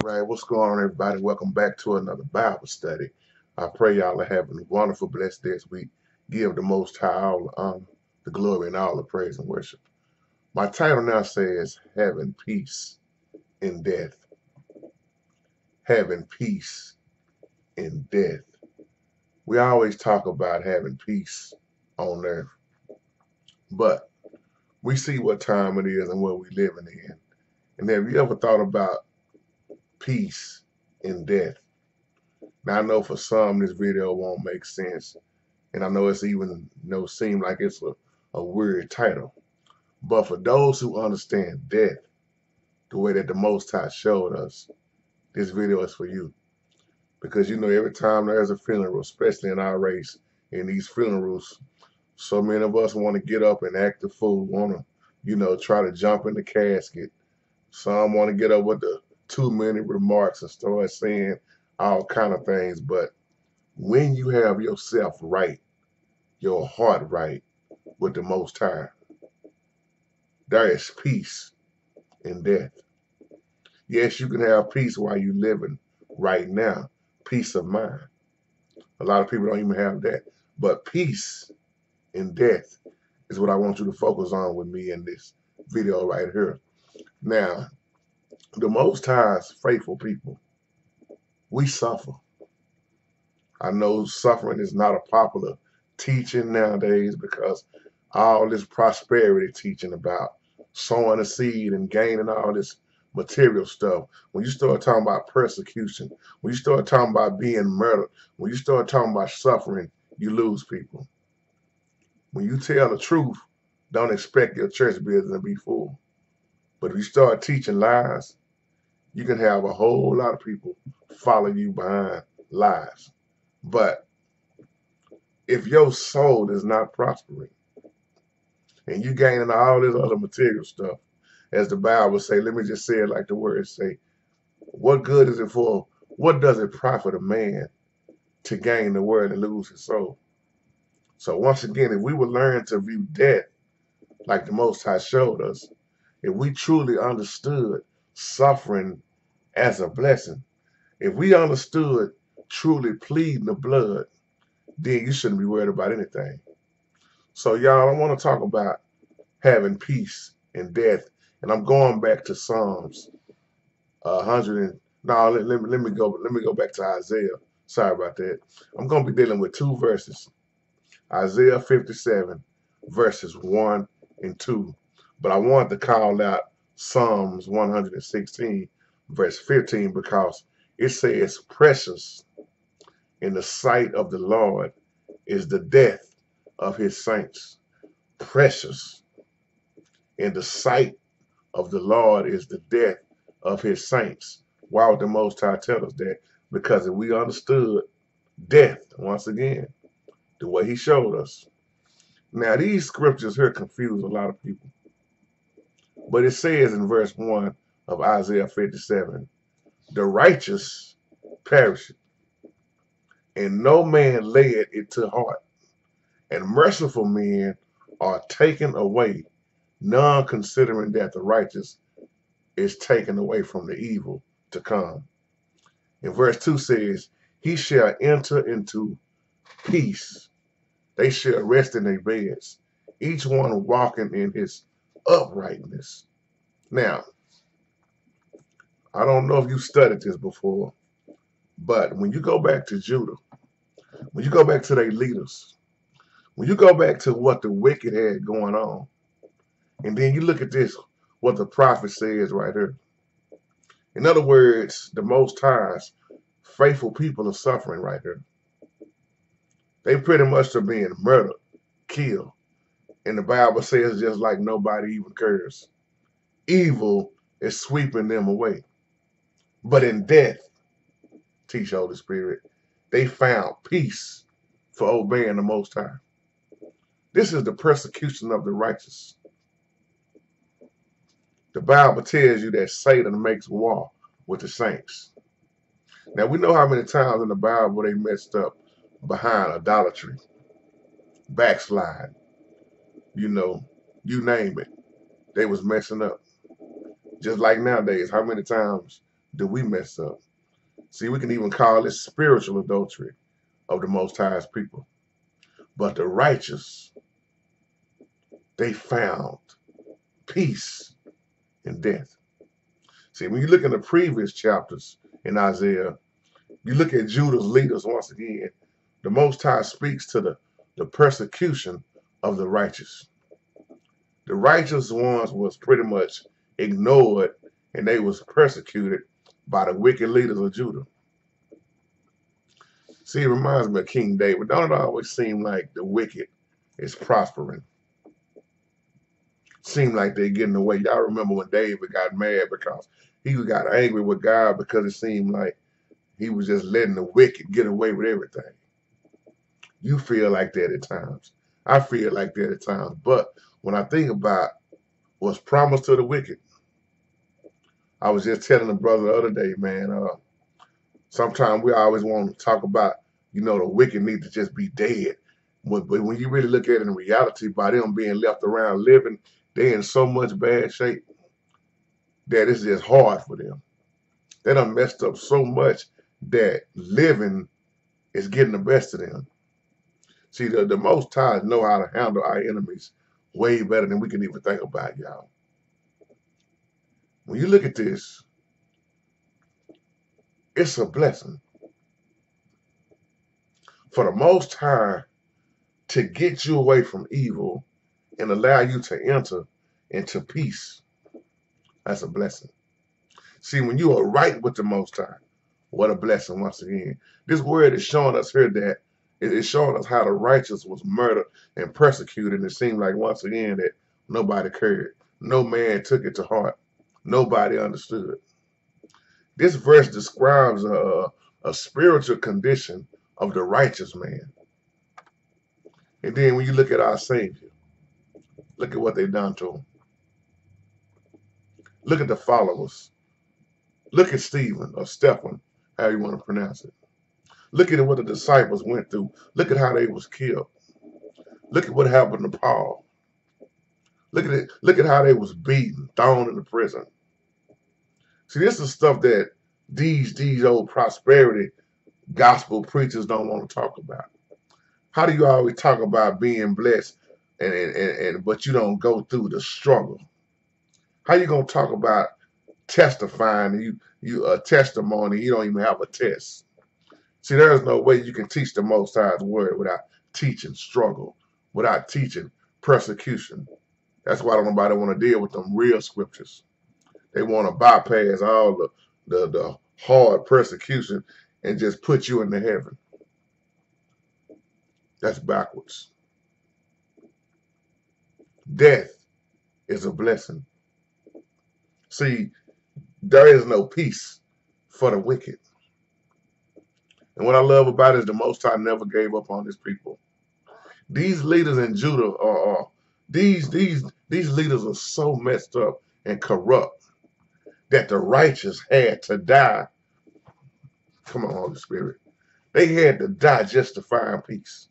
Right, what's going on, everybody? Welcome back to another Bible study. I pray y'all are having a wonderful, blessed day as we give the Most High all the honor, the glory, and all the praise and worship. My title now says, Having Peace in Death. Having peace in death. We always talk about having peace on earth, but we see what time it is and what we're living in. And have you ever thought about peace in death? Now, I know for some this video won't make sense, and I know it's even seem like it's a weird title. But for those who understand death the way that the Most High showed us, this video is for you. Because every time there's a funeral, especially in our race, in these funerals, so many of us want to get up and act the fool, want to, try to jump in the casket. Some want to get up with the too many remarks and start saying all kind of things. But when you have yourself right, your heart right with the Most High, there is peace in death. Yes, you can have peace while you're living right now, peace of mind. A lot of people don't even have that. But peace in death is what I want you to focus on with me in this video right here. Now, the Most High's faithful people, we suffer. I know suffering is not a popular teaching nowadays because all this prosperity teaching about sowing a seed and gaining all this material stuff. When you start talking about persecution, when you start talking about being murdered, when you start talking about suffering, you lose people. When you tell the truth, don't expect your church building to be full. But if you start teaching lies, you can have a whole lot of people follow you behind lies. But if your soul is not prospering and you gaining all this other material stuff, as the Bible say, let me just say it like the words say, what good is it for, what does it profit a man to gain the world and lose his soul? So once again, if we would learn to view death like the Most High showed us, if we truly understood suffering as a blessing, if we understood truly pleading the blood, then you shouldn't be worried about anything. So y'all, I want to talk about having peace in death, and I'm going back to Psalms 100. No, let me go back to Isaiah. Sorry about that. I'm going to be dealing with two verses, Isaiah 57, verses 1 and 2. But I wanted to call out Psalms 116, verse 15, because it says, precious in the sight of the Lord is the death of his saints. Precious in the sight of the Lord is the death of his saints. Why would the Most High tell us that? Because if we understood death, once again, the way he showed us. Now, these scriptures here confuse a lot of people. But it says in verse 1 of Isaiah 57, the righteous perish, and no man layeth it to heart, and merciful men are taken away, none considering that the righteous is taken away from the evil to come. And verse 2 says, he shall enter into peace. They shall rest in their beds, each one walking in his uprightness. Now, I don't know if you studied this before, but when you go back to Judah, when you go back to their leaders, when you go back to what the wicked had going on, and then you look at this, what the prophet says right here. In other words, the Most High's faithful people are suffering right here. They pretty much are being murdered, killed. And the Bible says just like nobody even cares. Evil is sweeping them away. But in death, teach Holy Spirit, they found peace for obeying the Most High. This is the persecution of the righteous. The Bible tells you that Satan makes war with the saints. Now, we know how many times in the Bible they messed up behind idolatry, backslide, you name it. They was messing up. Just like nowadays, how many times do we mess up? See, we can even call it spiritual adultery of the Most High's people. But the righteous, they found peace in death. See, when you look in the previous chapters in Isaiah, you look at Judah's leaders once again, the Most High speaks to the persecution of the righteous. The righteous ones was pretty much ignored and they was persecuted by the wicked leaders of Judah. See, it reminds me of King David. Don't it always seem like the wicked is prospering? Seem like they're getting away. Y'all remember when David got mad because he got angry with God because it seemed like he was just letting the wicked get away with everything. You feel like that at times. I feel like that at times. But when I think about what's promised to the wicked, I was just telling the brother the other day, man, sometimes we always want to talk about, the wicked need to just be dead. But when you really look at it in reality, by them being left around living, they're in so much bad shape that it's just hard for them. They done messed up so much that living is getting the best of them. See, the Most High know how to handle our enemies way better than we can even think about, y'all. When you look at this, it's a blessing for the Most High to get you away from evil and allow you to enter into peace. That's a blessing. See, when you are right with the Most High, what a blessing once again. This word is showing us here that it is showing us how the righteous was murdered and persecuted. And it seemed like once again that nobody cared. No man took it to heart. Nobody understood. This verse describes a spiritual condition of the righteous man. And then when you look at our Savior, look at what they've done to him. Look at the followers. Look at Stephen or Stephen, how you want to pronounce it. Look at what the disciples went through. Look at how they was killed. Look at what happened to Paul. Look at it. Look at how they was beaten, thrown into prison. See, this is stuff that these old prosperity gospel preachers don't want to talk about. How do you always talk about being blessed and but you don't go through the struggle? How you gonna talk about testifying and you a testimony, you don't even have a test? See, there's no way you can teach the Most High's word without teaching struggle, without teaching persecution. That's why nobody want to deal with them real scriptures. They want to bypass all the hard persecution and just put you into heaven. That's backwards. Death is a blessing. See, there is no peace for the wicked. And what I love about it is the Most High never gave up on his people. These leaders in Judah these leaders are so messed up and corrupt that the righteous had to die. Come on, Holy Spirit. They had to die just to find peace.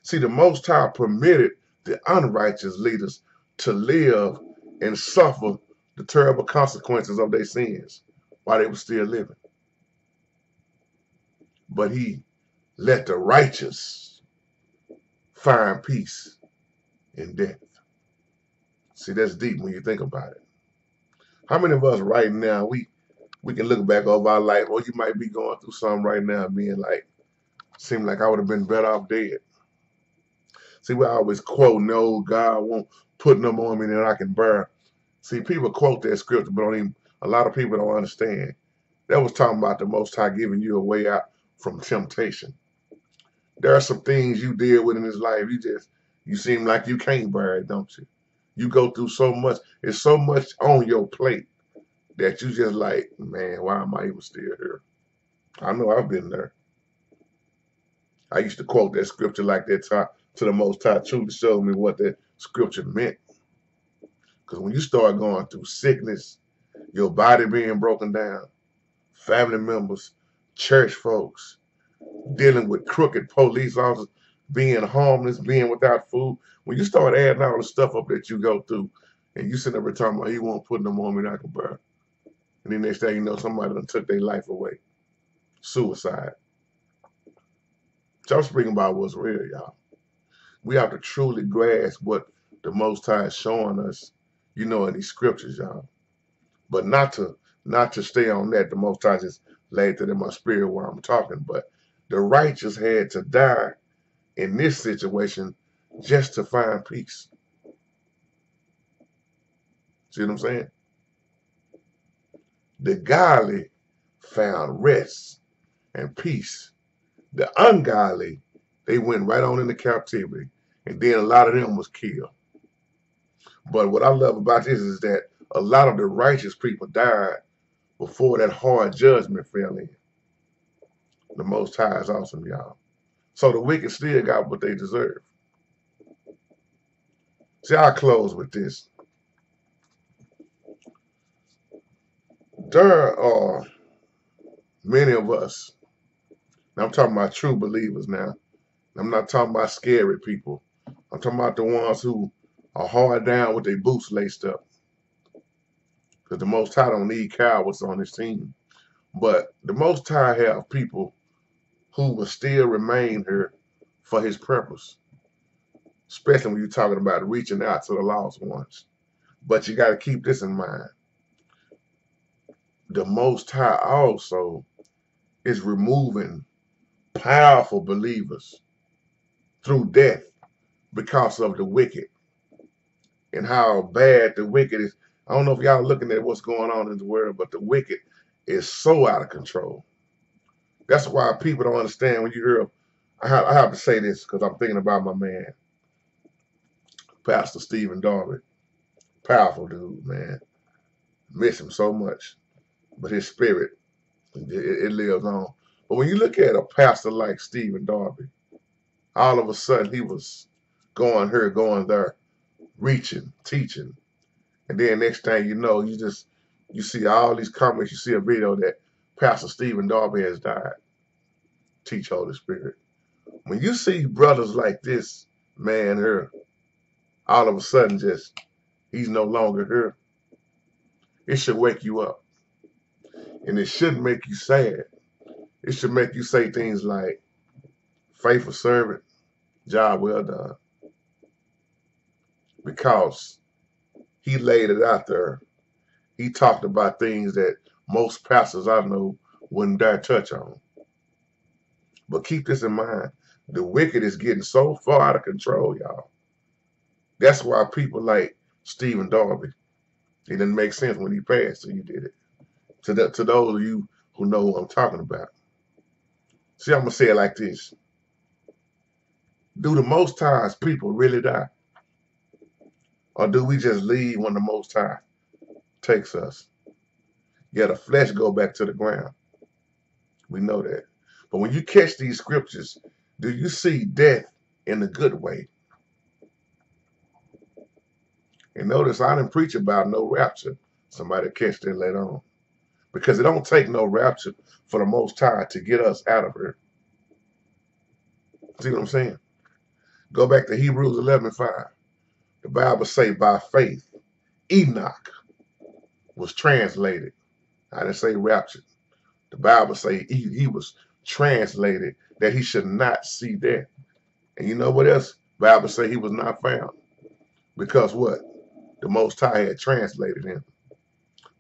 See, the Most High permitted the unrighteous leaders to live and suffer the terrible consequences of their sins while they were still living. But he let the righteous find peace in death. See, that's deep when you think about it. How many of us right now, we can look back over our life, or you might be going through something right now being like, seem like I would have been better off dead. See, we always quote, no, God won't put no more on me than I can bear. See, people quote that scripture, but a lot of people don't understand. That was talking about the Most High giving you a way out from temptation. There are some things you deal with in this life, you seem like you can't bear it, don't you? You go through so much. It's so much on your plate that you just like, man, why am I even still here? I know I've been there. I used to quote that scripture like that to the Most High truly showed me what that scripture meant. Because when you start going through sickness, your body being broken down, family members, church folks, dealing with crooked police officers, being homeless, being without food, when you start adding all the stuff up that you go through, and you sit there talking about, he won't put no more on me than I can bear. And then next thing you know, somebody done took their life away. Suicide. So I'm speaking about what's real, y'all. We have to truly grasp what the Most High is showing us, in these scriptures, y'all. But not to stay on that. The Most High just laid that in my spirit while I'm talking. But the righteous had to die in this situation just to find peace. See what I'm saying? The godly found rest and peace. The ungodly, they went right on into captivity. And then a lot of them was killed. But what I love about this is that a lot of the righteous people died before that hard judgment fell in. The Most High is awesome, y'all. So the wicked still got what they deserve. See, I'll close with this. There are many of us, and I'm talking about true believers now. I'm not talking about scary people. I'm talking about the ones who are hard down with their boots laced up. Because the Most High don't need cowards on his team. But the Most High have people who will still remain here for his purpose. Especially when you're talking about reaching out to the lost ones. But you got to keep this in mind. The Most High also is removing powerful believers through death because of the wicked and how bad the wicked is. I don't know if y'all looking at what's going on in the world, but the wicked is so out of control. That's why people don't understand when you hear, I have to say this because I'm thinking about my man, Pastor Stephen Darby. Powerful dude, man. Miss him so much. But his spirit, it lives on. But when you look at a pastor like Stephen Darby, all of a sudden he was going here, going there, reaching, teaching. And then next thing you know, you see all these comments, you see a video that Pastor Stephen Darby has died. Teach Holy Spirit. When you see brothers like this man here, all of a sudden he's no longer here, it should wake you up. And it shouldn't make you sad. It should make you say things like, faithful servant, job well done. Because he laid it out there. He talked about things that most pastors I know wouldn't dare touch on. But keep this in mind. The wicked is getting so far out of control, y'all. That's why people like Stephen Darby, it didn't make sense when he passed, so you did it. To those of you who know who I'm talking about. See, I'm going to say it like this. Do the Most High's people really die? Or do we just leave when the Most High takes us? Yeah, the flesh go back to the ground. We know that. But when you catch these scriptures, do you see death in a good way? And notice I didn't preach about no rapture. Somebody catch that later on. Because it don't take no rapture for the Most High to get us out of here. See what I'm saying? Go back to Hebrews 11:5. The Bible say by faith, Enoch was translated. I didn't say raptured. The Bible say he was translated that he should not see death. And you know what else? The Bible say he was not found. Because what? The Most High had translated him.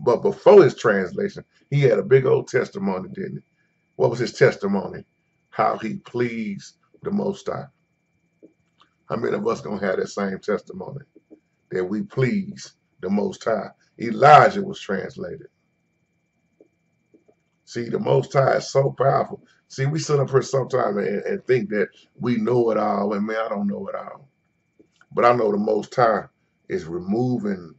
But before his translation, he had a big old testimony, didn't he? What was his testimony? How he pleased the Most High. How many of us gonna have that same testimony? That we please the Most High. Elijah was translated. See, the Most High is so powerful. See, we sit up here sometimes and think that we know it all, and man, I don't know it all. But I know the Most High is removing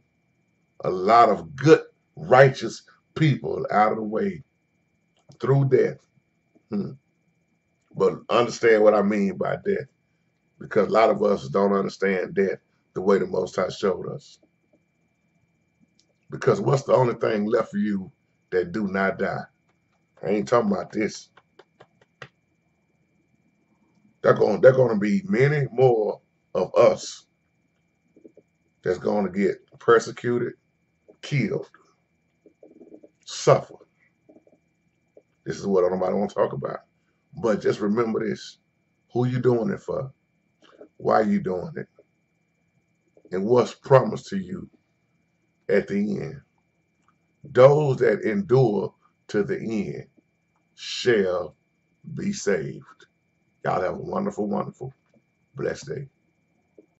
a lot of good, righteous people out of the way through death. But understand what I mean by death. Because a lot of us don't understand death the way the Most High showed us. Because what's the only thing left for you that do not die? I ain't talking about this. They're going to be many more of us that's going to get persecuted, killed. suffer. This is what nobody want to talk about. But just remember this. Who you doing it for? Why you doing it? And what's promised to you at the end? Those that endure to the end shall be saved. Y'all have a wonderful, wonderful, blessed day.